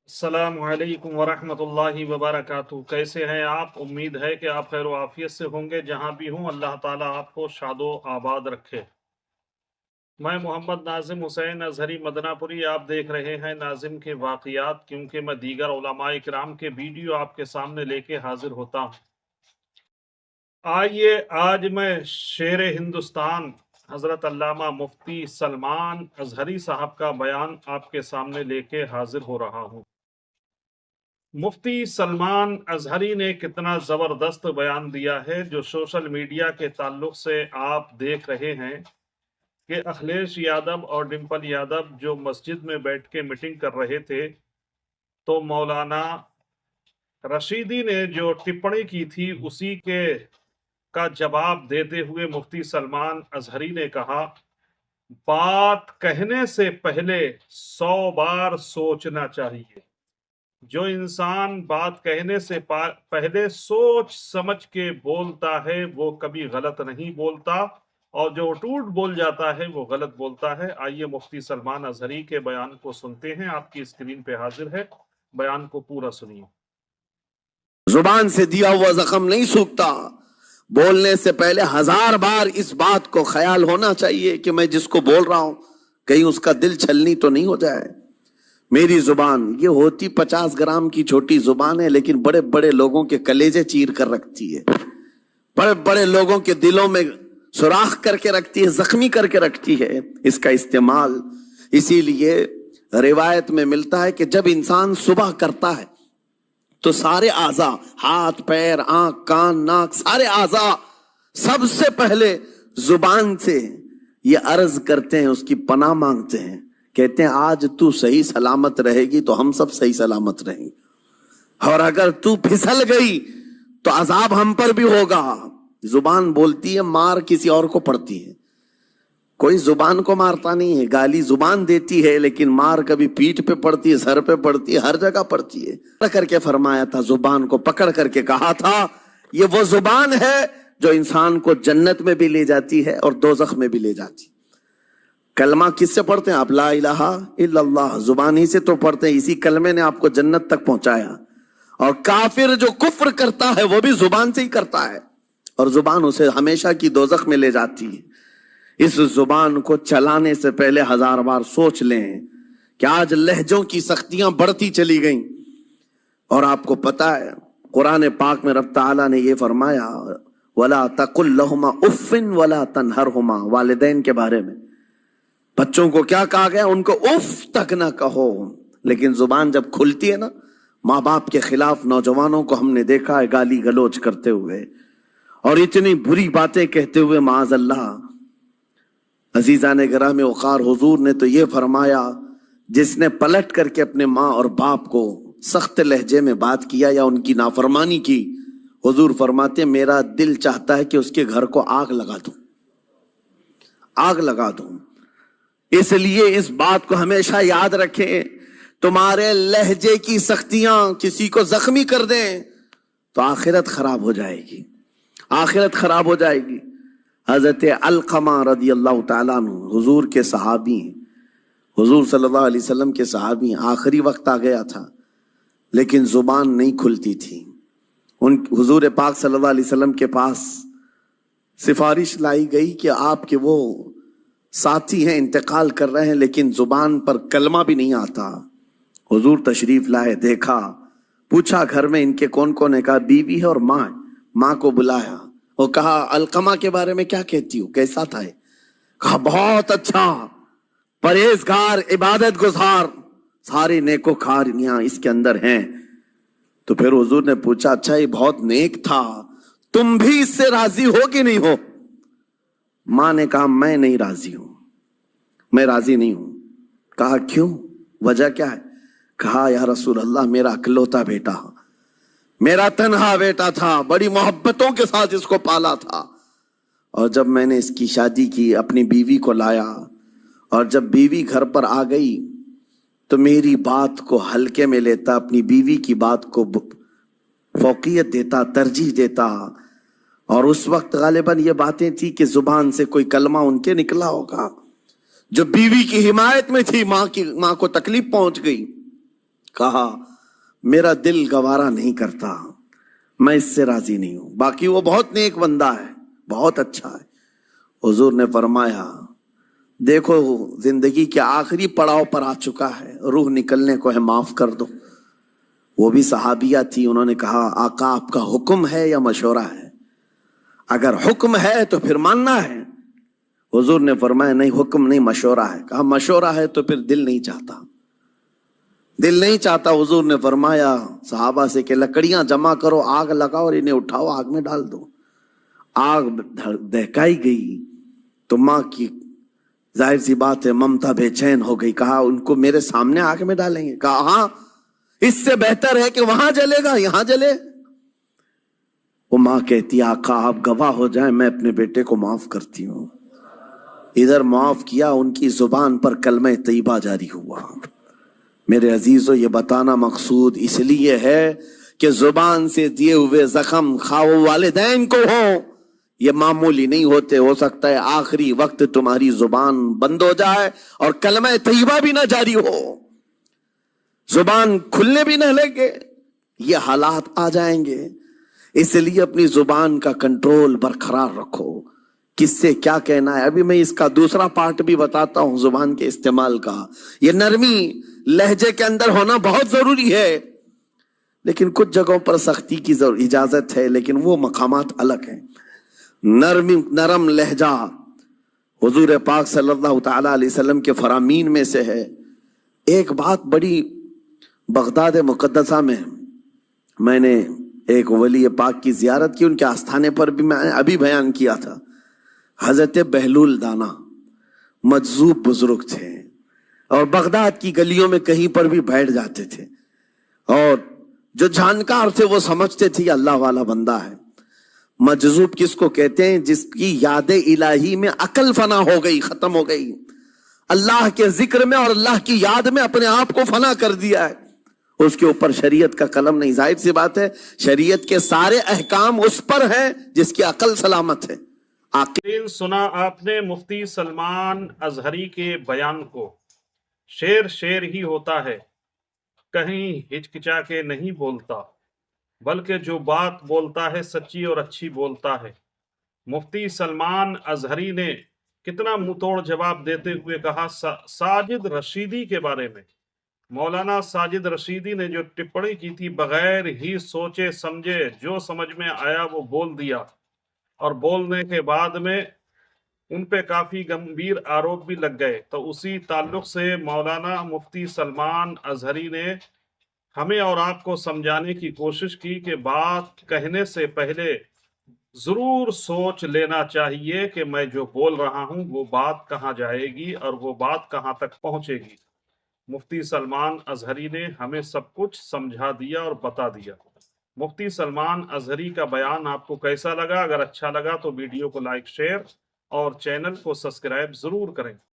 السلام علیکم ورحمۃ اللہ وبرکاتہ۔ کیسے ہیں آپ؟ امید ہے کہ آپ خیر و عافیت سے ہوں گے۔ جہاں بھی ہوں اللہ تعالیٰ آپ کو شاد و آباد رکھے۔ میں محمد ناظم حسین اظہری مدنہ پوری، آپ دیکھ رہے ہیں ناظم کے واقعات، کیونکہ میں دیگر علماء کرام کے ویڈیو آپ کے سامنے لے کے حاضر ہوتا ہوں۔ آئیے آج میں شیر ہندوستان حضرت علامہ مفتی سلمان اظہری صاحب کا بیان آپ کے سامنے لے کے حاضر ہو رہا ہوں۔ مفتی سلمان اظہری نے کتنا زبردست بیان دیا ہے، جو سوشل میڈیا کے تعلق سے آپ دیکھ رہے ہیں کہ اکھلیش یادو اور ڈمپل یادو جو مسجد میں بیٹھ کے میٹنگ کر رہے تھے، تو مولانا رشیدی نے جو ٹپڑی کی تھی اسی کا جواب دیتے ہوئے مفتی سلمان اظہری نے کہا، بات کہنے سے پہلے 100 بار سوچنا چاہیے۔ جو انسان بات کہنے سے پہلے سوچ سمجھ کے بولتا ہے وہ کبھی غلط نہیں بولتا، اور جو ٹوٹ بول جاتا ہے وہ غلط بولتا ہے۔ آئیے مفتی سلمان اظہری کے بیان کو سنتے ہیں۔ آپ کی اسکرین پہ حاضر ہے، بیان کو پورا سنیے۔ زبان سے دیا ہوا زخم نہیں سوکھتا، بولنے سے پہلے 1000 بار اس بات کو خیال ہونا چاہیے کہ میں جس کو بول رہا ہوں کہیں اس کا دل چھلنی تو نہیں ہو جائے۔ میری زبان یہ ہوتی 50 گرام کی چھوٹی زبان ہے، لیکن بڑے بڑے لوگوں کے کلیجے چیر کر رکھتی ہے، بڑے بڑے لوگوں کے دلوں میں سوراخ کر کے رکھتی ہے، زخمی کر کے رکھتی ہے اس کا استعمال۔ اسی لیے روایت میں ملتا ہے کہ جب انسان صبح کرتا ہے تو سارے اعضاء، ہاتھ پیر آنکھ کان ناک، سارے اعضاء سب سے پہلے زبان سے یہ عرض کرتے ہیں، اس کی پناہ مانگتے ہیں، کہتے ہیں آج تو صحیح سلامت رہے گی تو ہم سب صحیح سلامت رہیں گے، اور اگر تو پھسل گئی تو عذاب ہم پر بھی ہوگا۔ زبان بولتی ہے، مار کسی اور کو پڑتی ہے، کوئی زبان کو مارتا نہیں ہے، گالی زبان دیتی ہے، لیکن مار کبھی پیٹھ پہ پڑتی ہے، سر پہ پڑتی ہے، ہر جگہ پڑتی ہے۔ پکڑ کر کے فرمایا تھا، زبان کو پکڑ کر کے کہا تھا، یہ وہ زبان ہے جو انسان کو جنت میں بھی لے جاتی ہے اور دوزخ میں بھی لے جاتی ہے۔ کلمہ کس سے پڑھتے ہیں آپ؟ لا الہ الا اللہ، زبان ہی سے تو پڑھتے ہیں، اسی کلمے نے آپ کو جنت تک پہنچایا۔ اور کافر جو کفر کرتا ہے وہ بھی زبان سے ہی کرتا ہے، اور زبان اسے ہمیشہ کی دوزخ میں لے جاتی ہے۔ اس زبان کو چلانے سے پہلے 1000 بار سوچ لیں کہ آج لہجوں کی سختیاں بڑھتی چلی گئیں، اور آپ کو پتا ہے قرآن پاک میں رب تعالیٰ نے یہ فرمایا، وَلَا تَقُلْ لَهُمَا اُفٍّ وَلَا تَنْهَرْهُمَا، والدین کے بارے میں بچوں کو کیا کہا گیا؟ ان کو اف تک نہ کہو۔ لیکن زبان جب کھلتی ہے نا، ماں باپ کے خلاف نوجوانوں کو ہم نے دیکھا ہے گالی گلوچ کرتے ہوئے اور اتنی بری باتیں کہتے ہوئے، معاذ اللہ۔ عزیزان گرامی وقار، حضور نے تو یہ فرمایا، جس نے پلٹ کر کے اپنے ماں اور باپ کو سخت لہجے میں بات کیا یا ان کی نافرمانی کی، حضور فرماتے ہیں میرا دل چاہتا ہے کہ اس کے گھر کو آگ لگا دوں، آگ لگا دوں۔ اس لیے اس بات کو ہمیشہ یاد رکھیں، تمہارے لہجے کی سختیاں کسی کو زخمی کر دیں تو آخرت خراب ہو جائے گی، آخرت خراب ہو جائے گی۔ حضرت علقمہ رضی اللہ تعالیٰ عنہ حضور کے صحابی ہیں، حضور صلی اللہ علیہ وسلم کے صحابی ہیں، آخری وقت آ گیا تھا لیکن زبان نہیں کھلتی تھی۔ حضور پاک صلی اللہ علیہ وسلم کے پاس سفارش لائی گئی کہ آپ کے وہ ساتھی ہیں انتقال کر رہے ہیں لیکن زبان پر کلمہ بھی نہیں آتا۔ حضور تشریف لائے، دیکھا، پوچھا گھر میں ان کے کون کون ہے؟ کہا بیوی ہے اور ماں ہے۔ ماں کو بلایا، وہ کہا علقمہ کے بارے میں کیا کہتی ہو، کیسا تھا ہے؟ کہا بہت اچھا، پرہیزگار، عبادت گزار، ساری نیکوکاریاں اس کے اندر ہیں۔ تو پھر حضور نے پوچھا اچھا یہ بہت نیک تھا، تم بھی اس سے راضی ہو کہ نہیں ہو؟ ماں نے کہا میں نہیں راضی ہوں، میں راضی نہیں ہوں۔ کہا کیوں، وجہ کیا ہے؟ کہا یا رسول اللہ میرا اکلوتا بیٹا، میرا تنہا بیٹا تھا، بڑی محبتوں کے ساتھ اس کو پالا تھا، اور جب میں نے اس کی شادی کی اپنی بیوی کو لایا، اور جب بیوی گھر پر آ گئی تو میری بات کو ہلکے میں لیتا، اپنی بیوی کی بات کو فوقیت دیتا، ترجیح دیتا، اور اس وقت غالباً یہ باتیں تھی کہ زبان سے کوئی کلمہ ان کے نکلا ہوگا جو بیوی کی حمایت میں تھی، ماں کو تکلیف پہنچ گئی، کہا میرا دل گوارا نہیں کرتا، میں اس سے راضی نہیں ہوں، باقی وہ بہت نیک بندہ ہے، بہت اچھا ہے۔ حضور نے فرمایا دیکھو زندگی کے آخری پڑاؤ پر آ چکا ہے، روح نکلنے کو ہے، معاف کر دو۔ وہ بھی صحابیہ تھی، انہوں نے کہا آقا آپ کا حکم ہے یا مشورہ ہے؟ اگر حکم ہے تو پھر ماننا ہے۔ حضور نے فرمایا نہیں، حکم نہیں، مشورہ ہے۔ کہا مشورہ ہے تو پھر دل نہیں چاہتا، دل نہیں چاہتا۔ حضور نے فرمایا صحابہ سے کہ لکڑیاں جمع کرو، آگ لگاؤ اور انہیں اٹھاؤ، آگ میں ڈال دو۔ آگ دہکائی گئی تو ماں کی ظاہر سی بات ہے ممتا بے چین ہو گئی۔ کہا ان کو میرے سامنے آگ میں ڈالیں گے؟ کہا ہاں، اس سے بہتر ہے کہ وہاں جلے گا، یہاں جلے۔ وہ ماں کہتی آقا آپ گواہ ہو جائیں، میں اپنے بیٹے کو معاف کرتی ہوں۔ ادھر معاف کیا، ان کی زبان پر کلمہ طیبہ جاری ہوا۔ میرے عزیزو یہ بتانا مقصود اس لیے ہے کہ زبان سے دیے ہوئے زخم خواہ والدین کو ہو، یہ معمولی نہیں ہوتے۔ ہو سکتا ہے آخری وقت تمہاری زبان بند ہو جائے اور کلمہ طیبہ بھی نہ جاری ہو، زبان کھلنے بھی نہ لگے، یہ حالات آ جائیں گے۔ اس لیے اپنی زبان کا کنٹرول برقرار رکھو، کس سے کیا کہنا ہے۔ ابھی میں اس کا دوسرا پارٹ بھی بتاتا ہوں زبان کے استعمال کا۔ یہ نرمی لہجے کے اندر ہونا بہت ضروری ہے، لیکن کچھ جگہوں پر سختی کی اجازت ہے، لیکن وہ مقامات الگ ہیں۔ نرم لہجہ حضور پاک صلی اللہ تعالی علیہ وسلم کے فرامین میں سے ہے۔ ایک بات بڑی، بغداد مقدسہ میں نے ایک ولی پاک کی زیارت کی، ان کے آستانے پر بھی میں ابھی بیان کیا تھا۔ حضرت بہلول دانا مجذوب بزرگ تھے، اور بغداد کی گلیوں میں کہیں پر بھی بیٹھ جاتے تھے، اور جو جانکار تھے وہ سمجھتے تھے یہ اللہ والا بندہ ہے۔ مجذوب کس کو کہتے ہیں؟ جس کی یاد الہی میں عقل فنا ہو گئی، ختم ہو گئی، اللہ کے ذکر میں اور اللہ کی یاد میں اپنے آپ کو فنا کر دیا ہے، اس کے اوپر شریعت کا قلم نہیں۔ ظاہر سی بات ہے شریعت کے سارے احکام اس پر ہیں جس کی عقل سلامت ہے۔ سنا آپ نے مفتی سلمان ازہری کے بیان کو، شعر شعر ہی ہوتا ہے، کہیں ہچکچا کے نہیں بولتا، بلکہ جو بات بولتا ہے سچی اور اچھی بولتا ہے۔ مفتی سلمان ازہری نے کتنا منہ توڑ جواب دیتے ہوئے کہا ساجد رشیدی کے بارے میں۔ مولانا ساجد رشیدی نے جو ٹپڑی کی تھی، بغیر ہی سوچے سمجھے جو سمجھ میں آیا وہ بول دیا، اور بولنے کے بعد میں ان پہ کافی گمبھیر آروپ بھی لگ گئے۔ تو اسی تعلق سے مولانا مفتی سلمان ازہری نے ہمیں اور آپ کو سمجھانے کی کوشش کی کہ بات کہنے سے پہلے ضرور سوچ لینا چاہیے کہ میں جو بول رہا ہوں وہ بات کہاں جائے گی اور وہ بات کہاں تک پہنچے گی۔ مفتی سلمان ازہری نے ہمیں سب کچھ سمجھا دیا اور بتا دیا۔ مفتی سلمان ازہری کا بیان آپ کو کیسا لگا؟ اگر اچھا لگا تو ویڈیو کو لائک، شیئر اور چینل کو سبسکرائب ضرور کریں۔